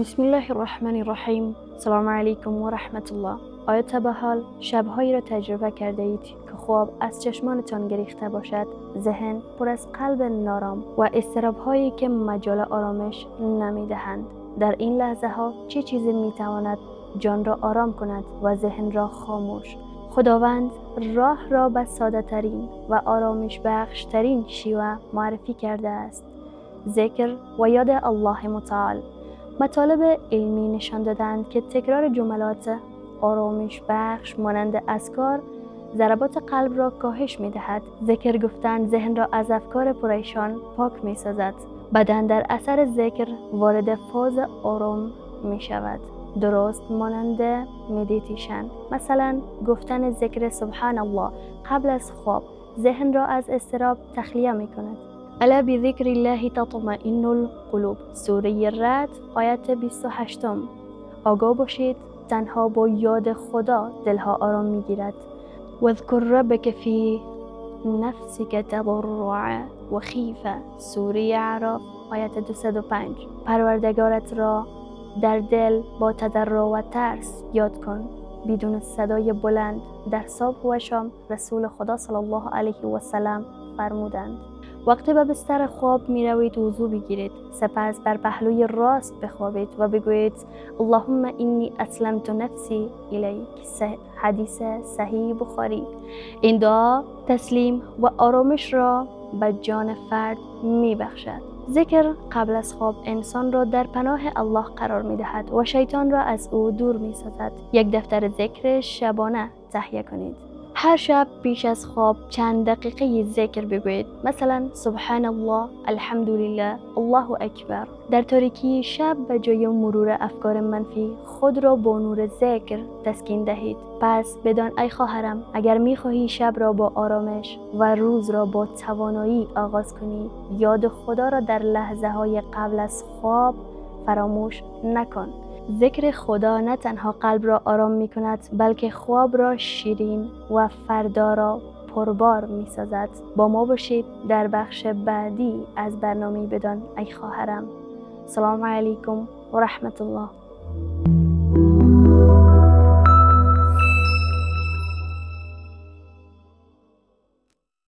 بسم الله الرحمن الرحیم. سلام علیکم و رحمت الله. آیا تا به حال شبهایی را تجربه کرده اید که خواب از چشمانتان گریخته باشد، ذهن پر از قلب نارام و اضطراب‌هایی که مجال آرامش نمی‌دهند؟ در این لحظه ها چه چیزی می‌تواند جان را آرام کند و ذهن را خاموش؟ خداوند راه را به ساده ترین و آرامش بخش ترین شیوه معرفی کرده است: ذکر و یاد الله متعال. مطالب علمی نشان دادند که تکرار جملات آرامش بخش مانند اذکار ضربات قلب را کاهش می دهد. ذکر گفتن ذهن را از افکار پریشان پاک می سازد. بدن در اثر ذکر وارد فاز آرام می شود، درست مانند مدیتیشن. مثلا گفتن ذکر سبحان الله قبل از خواب ذهن را از اضطراب تخلیه می کند. الا بذکر الله تطمئن القلوب. سوره رعد آیت 28. آگاه باشید تنها با یاد خدا دلها آرام میگیرد. واذکر ربک فی نفسک تضرعا و خیفه. سوره اعراف آیت 205. پروردگارت را در دل با تضرع و ترس یاد کن، بدون صدای بلند. در صبح و شام رسول خدا صلی الله علیه و سلم فرمودند وقتی به بستر خواب می روید وضو بگیرید، سپس بر پهلوی راست بخوابید و بگویید اللهم انی اسلمت نفسی الیک. حدیث صحیح بخاری. این دعا تسلیم و آرامش را به جان فرد می بخشد. ذکر قبل از خواب انسان را در پناه الله قرار می دهد و شیطان را از او دور می سازد. یک دفتر ذکر شبانه تهیه کنید. هر شب پیش از خواب چند دقیقه ذکر بگویید، مثلا سبحان الله، الحمدلله، الله اکبر. در تاریکی شب به جای مرور افکار منفی خود را با نور ذکر تسکین دهید. پس بدان ای خواهرم، اگر می‌خواهی شب را با آرامش و روز را با توانایی آغاز کنی، یاد خدا را در لحظه‌های قبل از خواب فراموش نکن. ذکر خدا نه تنها قلب را آرام می کند، بلکه خواب را شیرین و فردا را پربار می سازد. با ما باشید در بخش بعدی از برنامه بدان ای خواهرم. سلام علیکم و رحمت الله.